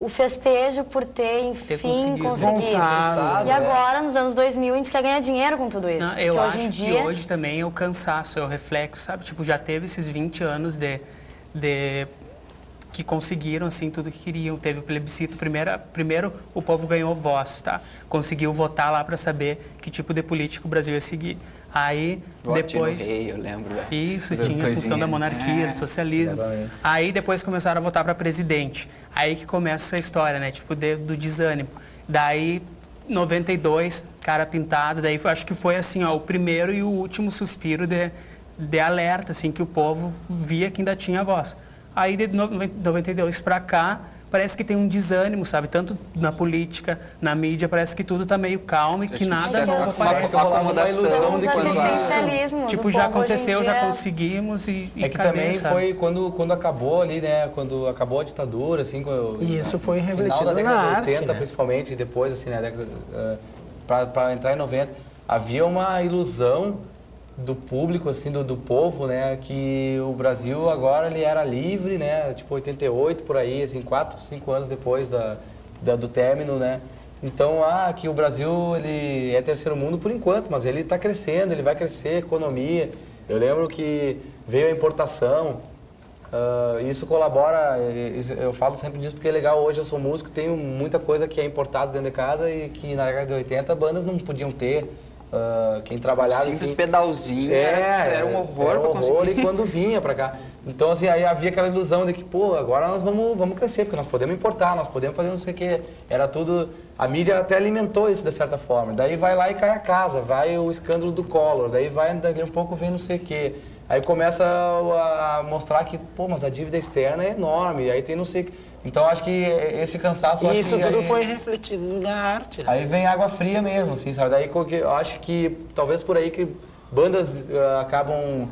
o festejo por ter, enfim, conseguido. Vontade, e agora, nos anos 2000, a gente quer ganhar dinheiro com tudo isso. Não, eu porque acho hoje em dia... que hoje também é o cansaço, é o reflexo, sabe? Tipo, já teve esses 20 anos que conseguiram, assim, tudo que queriam. Teve o plebiscito, primeiro o povo ganhou voz, tá? Conseguiu votar lá para saber que tipo de político o Brasil ia seguir. Aí, Vote depois... no rei, eu lembro. Isso, tinha a função da monarquia, do socialismo. Aí, depois começaram a votar para presidente. Aí que começa a história, né? Tipo, do desânimo. Daí, 92, cara pintada. Daí, acho que foi, assim, ó, o primeiro e o último suspiro de alerta, assim, que o povo via que ainda tinha voz. Aí, de 92 para cá, parece que tem um desânimo, sabe? Tanto na política, na mídia, parece que tudo tá meio calmo e que nada novo aparece. Uma ilusão de que tipo, já aconteceu, já conseguimos e que cadê, também sabe? foi quando acabou ali, né? Quando acabou a ditadura, assim... E isso foi no refletido final da na década de arte, 80, né? principalmente, depois, assim, né? Para entrar em 90, havia uma ilusão do público, assim, do povo, né, que o Brasil agora ele era livre, né, tipo 88 por aí, assim, 4, 5 anos depois do término, né. Então, que o Brasil ele é terceiro mundo por enquanto, mas ele está crescendo, ele vai crescer, economia. Eu lembro que veio a importação, isso colabora, eu falo sempre disso porque é legal, hoje eu sou músico, tenho muita coisa que é importada dentro de casa e que na década de 80 bandas não podiam ter. Quem trabalhava... Simples pedalzinho, era um horror para conseguir. E quando vinha para cá. Então, assim, aí havia aquela ilusão de que, pô, agora nós vamos crescer, porque nós podemos importar, nós podemos fazer não sei o quê. Era tudo... A mídia até alimentou isso de certa forma. Daí vai lá e cai a casa, vai o escândalo do Collor, daí dali um pouco vem não sei o quê. Aí começa a mostrar que, pô, mas a dívida externa é enorme, aí tem não sei o quê. Então, acho que esse cansaço... E isso tudo foi refletido na arte, né? Aí vem água fria mesmo, assim, sabe? Daí eu acho que talvez por aí que bandas acabam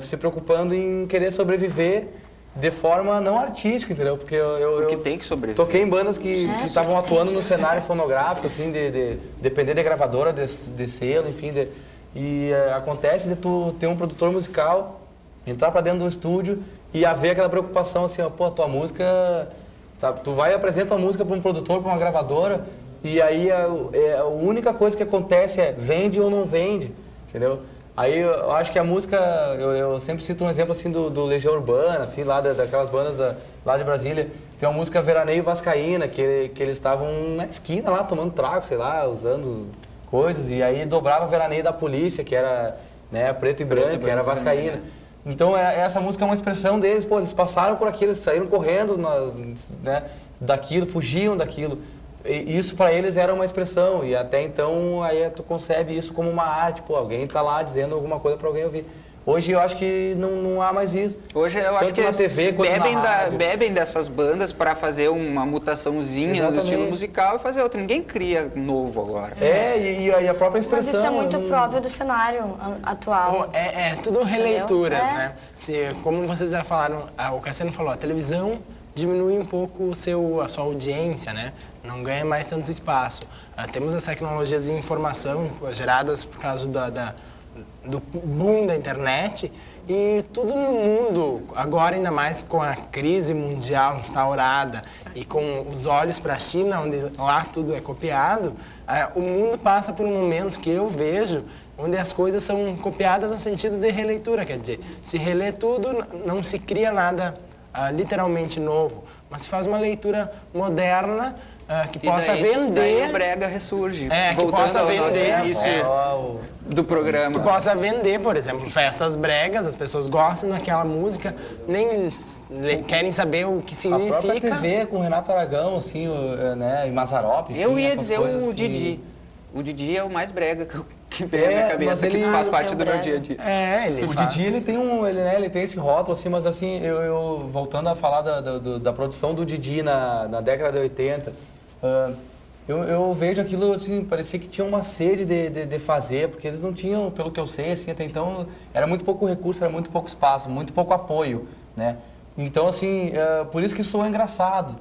se preocupando em querer sobreviver de forma não artística, entendeu? Porque Porque tem que sobreviver. Toquei em bandas que estavam atuando no cenário fonográfico, assim, de depender de gravadora, de selo, enfim. Acontece de tu ter um produtor musical, entrar pra dentro de um estúdio e haver aquela preocupação assim, ó, pô, a tua música... tu vai e apresenta a música para um produtor, para uma gravadora, e aí a única coisa que acontece é vende ou não vende, entendeu? Aí eu acho que a música, eu sempre cito um exemplo assim do Legião Urbana, assim, lá daquelas bandas lá de Brasília. Tem uma música Veraneio Vascaína, que eles estavam na esquina lá, tomando trago, sei lá, usando coisas, e aí dobrava Veraneio da Polícia, que era, né, preto e branco, que era Vascaína. Então, essa música é uma expressão deles, pô, eles passaram por aquilo, eles saíram correndo, né, daquilo, fugiam daquilo. E isso para eles era uma expressão, e até então, aí tu concebe isso como uma arte, pô, alguém tá lá dizendo alguma coisa para alguém ouvir. Hoje eu acho que não há mais isso. Hoje eu acho que na TV, bebem dessas bandas para fazer uma mutaçãozinha no estilo musical e fazer outra. Ninguém cria novo agora. E a própria expressão. Mas isso é muito próprio do cenário atual. É tudo releituras, né? Como vocês já falaram, o Cassiano falou, a televisão diminui um pouco a sua audiência, né? Não ganha mais tanto espaço. Temos as tecnologias de informação geradas por causa do boom da internet e tudo no mundo, agora ainda mais com a crise mundial instaurada e com os olhos para a China, onde lá tudo é copiado, o mundo passa por um momento que eu vejo onde as coisas são copiadas no sentido de releitura, quer dizer, se relê tudo, não se cria nada literalmente novo, mas se faz uma leitura moderna que possa vender. Daí o brega ressurge. Que possa vender. Do programa. Que possa vender, por exemplo, festas bregas, as pessoas gostam daquela música, nem querem saber o que significa. A própria TV com o Renato Aragão, assim, né, e Mazzaropi. Eu ia dizer o Didi. O Didi é o mais brega que veio na minha cabeça, que faz parte do meu dia a dia. Didi, ele tem esse rótulo, assim, mas assim, eu voltando a falar da produção do Didi na década de 80, eu vejo aquilo, assim, parecia que tinha uma sede de fazer, porque eles não tinham, pelo que eu sei, assim, até então, era muito pouco recurso, era muito pouco espaço, muito pouco apoio, né? Então, assim, por isso que isso é engraçado.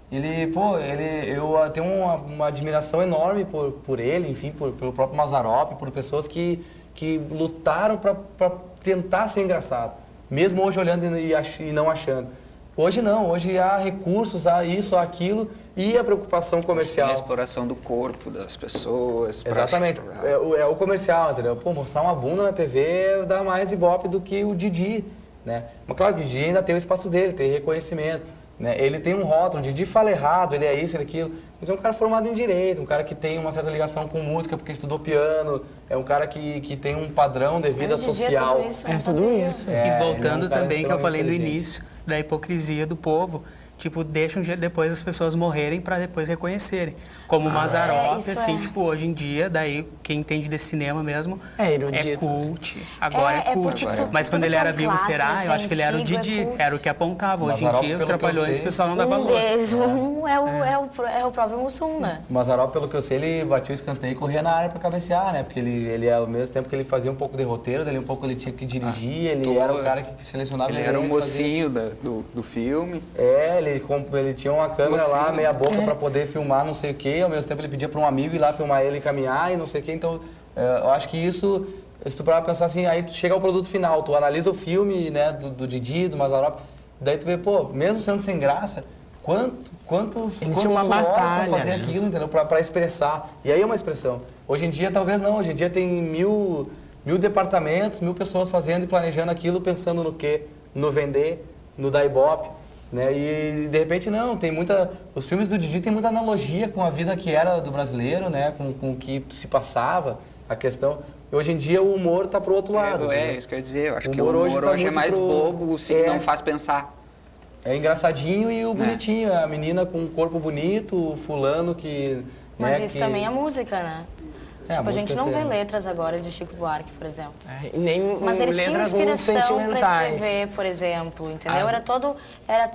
Eu tenho uma admiração enorme por ele, enfim, pelo próprio Mazzaropi, por pessoas que lutaram para tentar ser engraçado, mesmo hoje olhando e não achando. Hoje não, hoje há recursos, há isso, há aquilo e a preocupação comercial. A exploração do corpo das pessoas. Exatamente, é o comercial, entendeu? Pô, mostrar uma bunda na TV dá mais ibope do que o Didi, né? Mas claro que o Didi ainda tem o espaço dele, tem reconhecimento, né? Ele tem um rótulo, o Didi fala errado, ele é isso, ele é aquilo. Mas é um cara formado em direito, um cara que tem uma certa ligação com música porque estudou piano, é um cara que tem um padrão de vida social. É tudo isso. E voltando também, que eu falei no inteligente. início, da hipocrisia do povo, tipo, deixa um dia depois as pessoas morrerem para depois reconhecerem. Como o Mazzaropi, isso assim, é. tipo, hoje em dia, daí quem entende desse cinema mesmo É erudito. cult, agora é cult. porque Mas quando tudo ele que é era um vivo, clássico, será? Eu acho que ele era o antigo, é Didi, cult. era o que apontava. Hoje em Mazzaropi, dia, os pelo que eu trapalhões, o sei, pessoal não dá Um valor. deles, é o próprio Mussum, né? O Mazzaropi, pelo que eu sei, ele batia o escanteio e corria na área para cabecear, né? Porque ele ao mesmo tempo que ele fazia um pouco de roteiro, dele um pouco ele tinha que dirigir, ele era o cara que selecionava Ele o era o elenco, fazia- mocinho do filme. É, ele tinha uma câmera lá, Mocinho. meia boca para poder filmar não sei o quê, ao mesmo tempo ele pedia para um amigo ir lá filmar ele e caminhar e não sei o quê. Então, eu acho que isso, se tu parar pra pensar assim, aí tu chega ao produto final, tu analisa o filme, né, do Didi, do Mazzaropi, daí tu vê, pô, mesmo sendo sem graça, quantos Existe uma suor pra batalha, fazer né? aquilo, entendeu? Pra expressar. E aí é uma expressão. Hoje em dia, talvez não. Hoje em dia tem mil departamentos, 1000 pessoas fazendo e planejando aquilo, pensando no quê? No vender, no dar ibope, né? E de repente não, tem muita... Os filmes do Didi tem muita analogia com a vida que era do brasileiro, né? Com o que se passava, a questão... E hoje em dia o humor tá pro outro lado. É, né? isso que eu ia dizer. Eu acho O que o humor hoje humor tá hoje é muito mais pro- bobo, se É. não faz pensar. É engraçadinho e o bonitinho, a menina com um corpo bonito, o fulano que... Mas né, isso que... também é música, né? É, Tipo, a gente música não vê tem. letras agora de Chico Buarque, por exemplo. E nem Mas eles tinham letras muito inspiração para sentimentais. escrever, por exemplo, entendeu? As-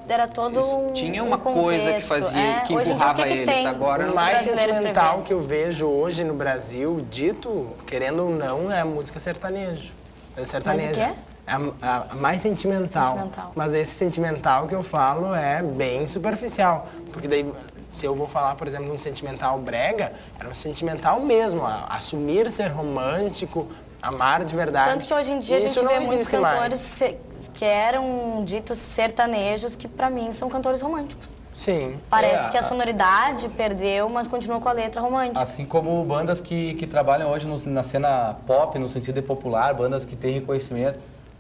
Era todo um Tinha uma contexto. coisa que fazia, que Hoje em dia, empurrava o que eles. tem? Agora O não. mais brasileiro sentimental escrevendo. que eu vejo hoje no Brasil, dito, querendo ou não, é a música sertanejo. É sertaneja. quê? É a mais sentimental. Sentimental. Mas esse sentimental que eu falo é bem superficial. Porque daí, se eu vou falar, por exemplo, de um sentimental brega, era um sentimental mesmo. Assumir ser romântico, amar de verdade. Tanto que hoje em dia a Isso gente não vê muitos existe mais. cantores que eram ditos sertanejos, que pra mim são cantores românticos. Sim. Parece que a sonoridade perdeu, mas continua com a letra romântica. Assim como bandas que trabalham hoje na cena pop, no sentido de popular, bandas que têm reconhecimento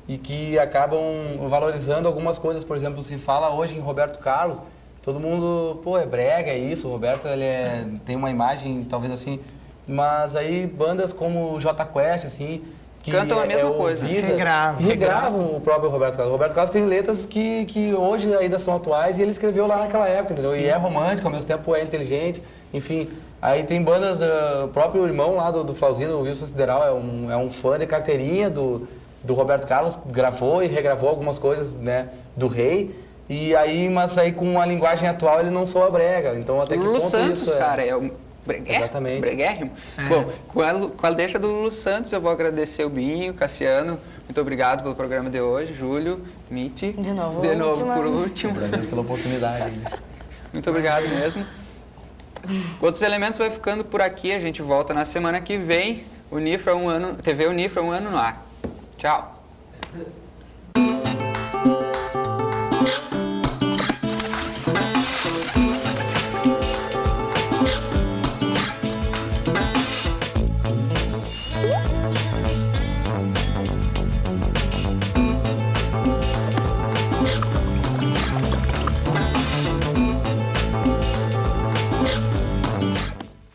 e que acabam valorizando algumas coisas. Por exemplo, se fala hoje em Roberto Carlos, todo mundo, pô, é brega, é isso, o Roberto ele tem uma imagem talvez assim, mas aí bandas como o Jota Quest, assim, que Cantam a mesma coisa. regravam o próprio Roberto Carlos. O Roberto Carlos tem letras que hoje ainda são atuais e ele escreveu lá naquela época, entendeu? E é romântico, ao mesmo tempo é inteligente, enfim. Aí tem bandas, o próprio irmão lá do Flauzino, o Wilson Sideral, é um fã de carteirinha do Roberto Carlos, gravou e regravou algumas coisas, né, do Rei. E aí, mas aí com a linguagem atual ele não soa brega. Então até que Lulu ponto Santos, isso cara, é um Exatamente. breguérrimo. Bom, com a deixa do Lulu Santos, eu vou agradecer o Binho, Cassiano. Muito obrigado pelo programa de hoje. Júlio, Miti. De novo por último. Agradeço pela oportunidade. Muito obrigado mesmo. Outros Elementos vai ficando por aqui. A gente volta na semana que vem. TV Unifra, um ano no ar. Tchau.